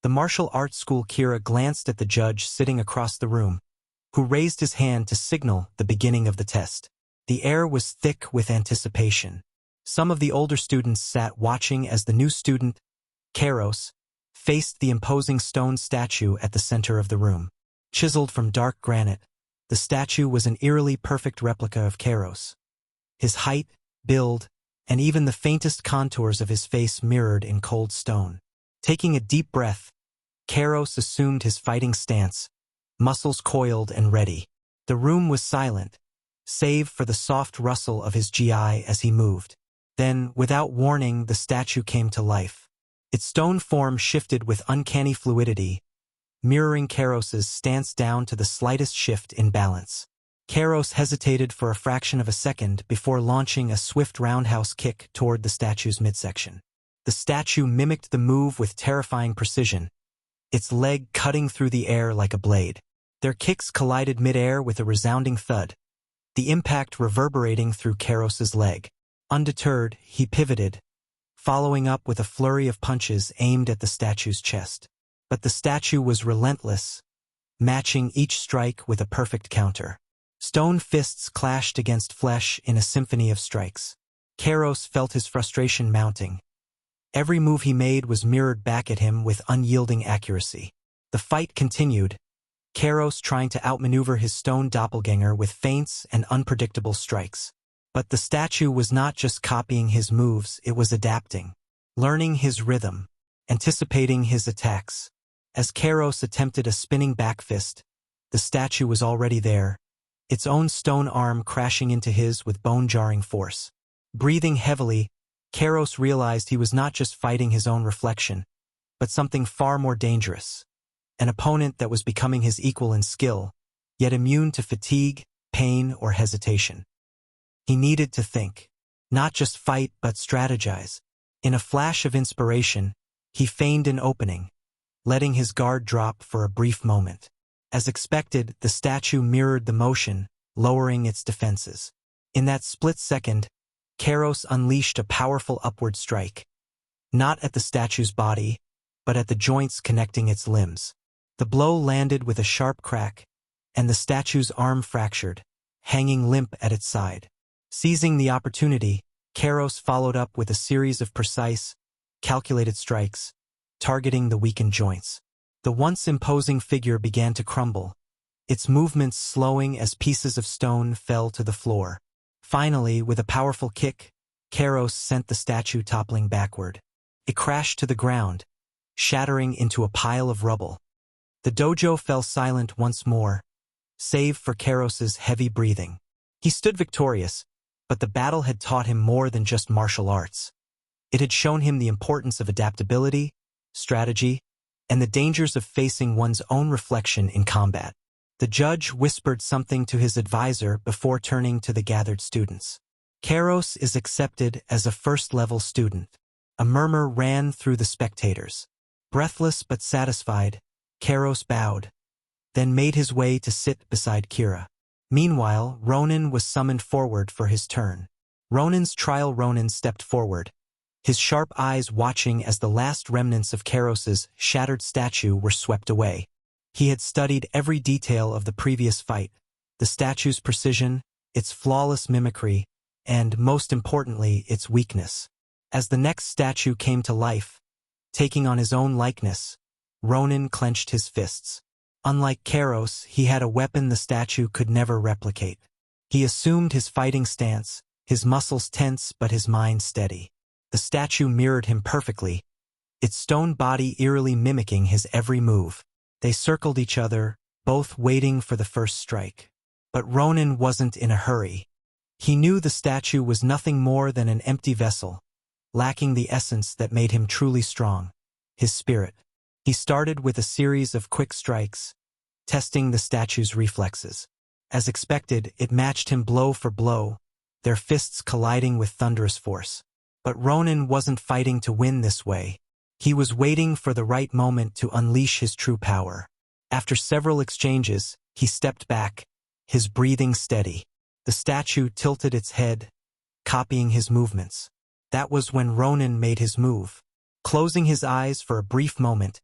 The martial arts school Kira glanced at the judge sitting across the room, who raised his hand to signal the beginning of the test. The air was thick with anticipation. Some of the older students sat watching as the new student, Kairos, faced the imposing stone statue at the center of the room. Chiseled from dark granite, the statue was an eerily perfect replica of Kairos. His height, build, and even the faintest contours of his face mirrored in cold stone. Taking a deep breath, Kairos assumed his fighting stance, muscles coiled and ready. The room was silent, save for the soft rustle of his GI as he moved. Then, without warning, the statue came to life. Its stone form shifted with uncanny fluidity, mirroring Kairos's stance down to the slightest shift in balance. Kairos hesitated for a fraction of a second before launching a swift roundhouse kick toward the statue's midsection. The statue mimicked the move with terrifying precision, its leg cutting through the air like a blade. Their kicks collided mid-air with a resounding thud, the impact reverberating through Kairos's leg. Undeterred, he pivoted, following up with a flurry of punches aimed at the statue's chest. But the statue was relentless, matching each strike with a perfect counter. Stone fists clashed against flesh in a symphony of strikes. Kairos felt his frustration mounting. Every move he made was mirrored back at him with unyielding accuracy. The fight continued, Kairos trying to outmaneuver his stone doppelganger with feints and unpredictable strikes. But the statue was not just copying his moves, it was adapting, learning his rhythm, anticipating his attacks. As Kairos attempted a spinning back fist, the statue was already there, its own stone arm crashing into his with bone-jarring force. Breathing heavily, Kairos realized he was not just fighting his own reflection, but something far more dangerous. An opponent that was becoming his equal in skill, yet immune to fatigue, pain, or hesitation. He needed to think, not just fight but strategize. In a flash of inspiration, he feigned an opening, letting his guard drop for a brief moment. As expected, the statue mirrored the motion, lowering its defenses. In that split second, Kairos unleashed a powerful upward strike, not at the statue's body, but at the joints connecting its limbs. The blow landed with a sharp crack, and the statue's arm fractured, hanging limp at its side. Seizing the opportunity, Kairos followed up with a series of precise, calculated strikes, targeting the weakened joints. The once imposing figure began to crumble, its movements slowing as pieces of stone fell to the floor. Finally, with a powerful kick, Kairos sent the statue toppling backward. It crashed to the ground, shattering into a pile of rubble. The dojo fell silent once more, save for Kairos's heavy breathing. He stood victorious, but the battle had taught him more than just martial arts. It had shown him the importance of adaptability, strategy, and the dangers of facing one's own reflection in combat. The judge whispered something to his advisor before turning to the gathered students. Kairos is accepted as a first-level student. A murmur ran through the spectators. Breathless but satisfied, Kairos bowed, then made his way to sit beside Kira. Meanwhile, Ronan was summoned forward for his turn. Ronan stepped forward, his sharp eyes watching as the last remnants of Kairos's shattered statue were swept away. He had studied every detail of the previous fight, the statue's precision, its flawless mimicry, and, most importantly, its weakness. As the next statue came to life, taking on his own likeness, Ronan clenched his fists. Unlike Kairos, he had a weapon the statue could never replicate. He assumed his fighting stance, his muscles tense but his mind steady. The statue mirrored him perfectly, its stone body eerily mimicking his every move. They circled each other, both waiting for the first strike. But Ronan wasn't in a hurry. He knew the statue was nothing more than an empty vessel, lacking the essence that made him truly strong, his spirit. He started with a series of quick strikes, testing the statue's reflexes. As expected, it matched him blow for blow, their fists colliding with thunderous force. But Ronan wasn't fighting to win this way. He was waiting for the right moment to unleash his true power. After several exchanges, he stepped back, his breathing steady. The statue tilted its head, copying his movements. That was when Ronan made his move. Closing his eyes for a brief moment,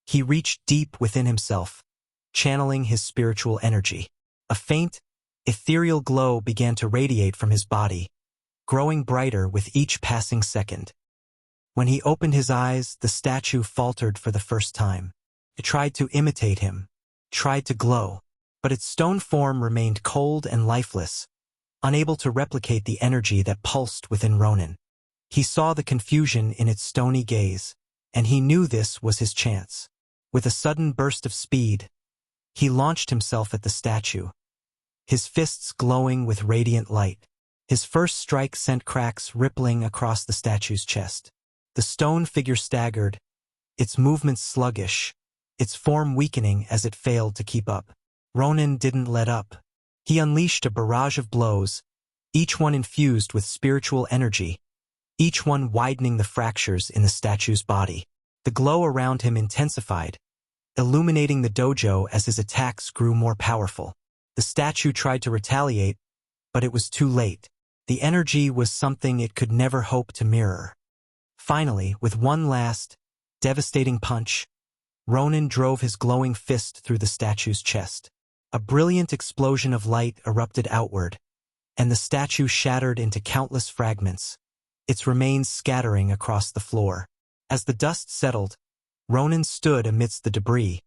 He reached deep within himself, channeling his spiritual energy. A faint, ethereal glow began to radiate from his body, growing brighter with each passing second. When he opened his eyes, the statue faltered for the first time. It tried to imitate him, tried to glow, but its stone form remained cold and lifeless, unable to replicate the energy that pulsed within Ronan. He saw the confusion in its stony gaze, and he knew this was his chance. With a sudden burst of speed, he launched himself at the statue, his fists glowing with radiant light. His first strike sent cracks rippling across the statue's chest. The stone figure staggered, its movements sluggish, its form weakening as it failed to keep up. Ronan didn't let up. He unleashed a barrage of blows, each one infused with spiritual energy, each one widening the fractures in the statue's body. The glow around him intensified, illuminating the dojo as his attacks grew more powerful. The statue tried to retaliate, but it was too late. The energy was something it could never hope to mirror. Finally, with one last, devastating punch, Ronan drove his glowing fist through the statue's chest. A brilliant explosion of light erupted outward, and the statue shattered into countless fragments, its remains scattering across the floor. As the dust settled, Ronan stood amidst the debris,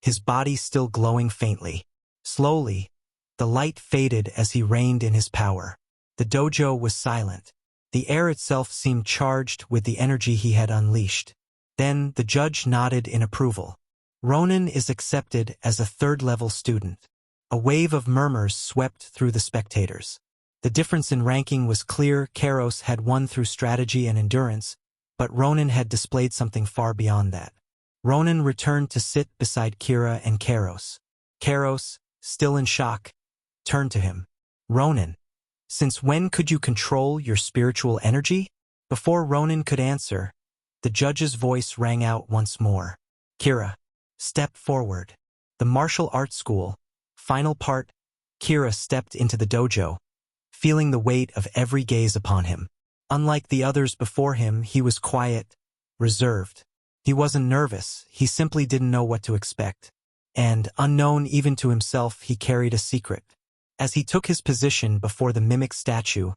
his body still glowing faintly. Slowly, the light faded as he reigned in his power. The dojo was silent. The air itself seemed charged with the energy he had unleashed. Then the judge nodded in approval. Ronan is accepted as a third-level student. A wave of murmurs swept through the spectators. The difference in ranking was clear. Kairos had won through strategy and endurance, but Ronan had displayed something far beyond that. Ronan returned to sit beside Kira and Kairos. Kairos, still in shock, turned to him. "Ronan, since when could you control your spiritual energy?" Before Ronan could answer, the judge's voice rang out once more. "Kira, step forward." The martial arts school, final part. Kira stepped into the dojo, feeling the weight of every gaze upon him. Unlike the others before him, he was quiet, reserved. He wasn't nervous, he simply didn't know what to expect. And, unknown even to himself, he carried a secret. As he took his position before the mimic statue,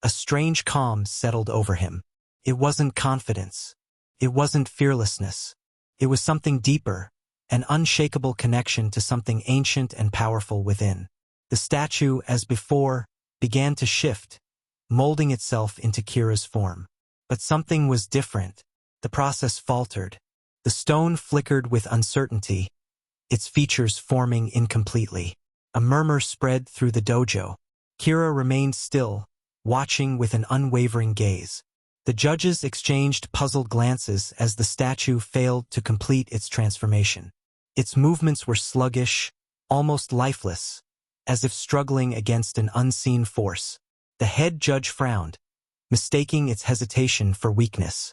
a strange calm settled over him. It wasn't confidence. It wasn't fearlessness. It was something deeper, an unshakable connection to something ancient and powerful within. The statue, as before, began to shift, molding itself into Kira's form. But something was different. The process faltered. The stone flickered with uncertainty, its features forming incompletely. A murmur spread through the dojo. Kira remained still, watching with an unwavering gaze. The judges exchanged puzzled glances as the statue failed to complete its transformation. Its movements were sluggish, almost lifeless, as if struggling against an unseen force. The head judge frowned, mistaking its hesitation for weakness.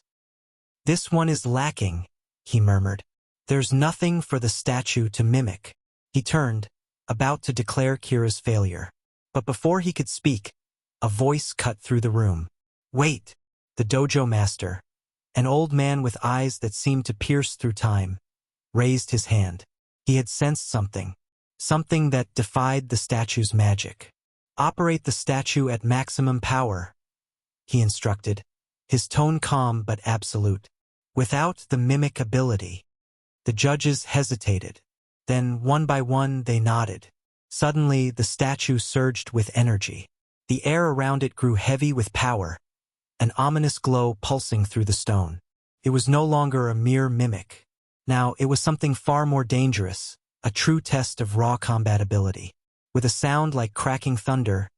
"This one is lacking," he murmured. "There's nothing for the statue to mimic." He turned, about to declare Kira's failure. But before he could speak, a voice cut through the room. "Wait!" The dojo master, an old man with eyes that seemed to pierce through time, raised his hand. He had sensed something that defied the statue's magic. "Operate the statue at maximum power," he instructed, his tone calm but absolute. "Without the mimic ability." The judges hesitated. Then, one by one, they nodded. Suddenly, the statue surged with energy. The air around it grew heavy with power, an ominous glow pulsing through the stone. It was no longer a mere mimic. Now, it was something far more dangerous, a true test of raw combat ability. With a sound like cracking thunder,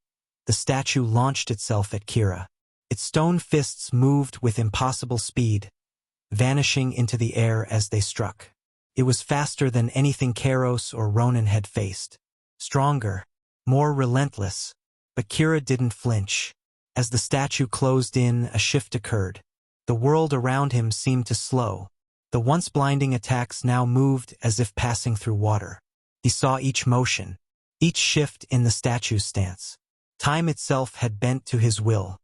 the statue launched itself at Kira. Its stone fists moved with impossible speed, vanishing into the air as they struck. It was faster than anything Kairos or Ronan had faced. Stronger, more relentless. But Kira didn't flinch. As the statue closed in, a shift occurred. The world around him seemed to slow. The once blinding attacks now moved as if passing through water. He saw each motion, each shift in the statue's stance. Time itself had bent to his will.